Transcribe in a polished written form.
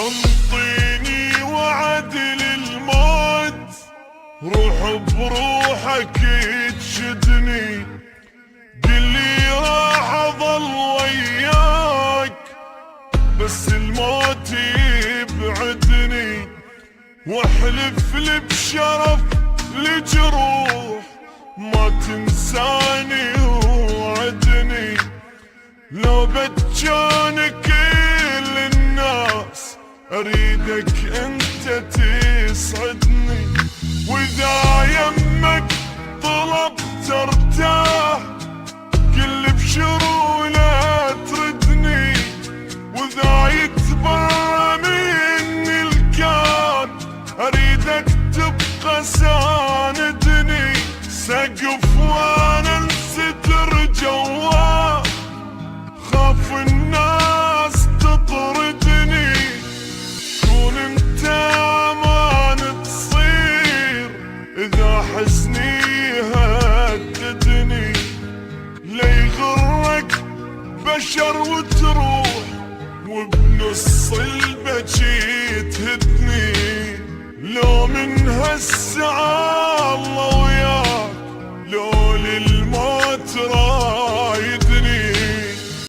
انطيني وعد للموت، روح بروحك تشدني، قلي راح اظل وياك بس الموت يبعدني، واحلف لي بشرف لجروح ما تنساني وعدني، لو بتجان كل الناس اريدك انت تسعدني، واذا يمك طلبت ارتاح كل بشرو لا تردني، واذا يتبرى مني الكون اريدك تبقى ساندني، سقف وانا انستر جواه خاف الناس تطردني، كون انت امان تصير اذا حزني هددني، ليغرك بشر وتروح وبنص البجي تهدني، لو من هالساعات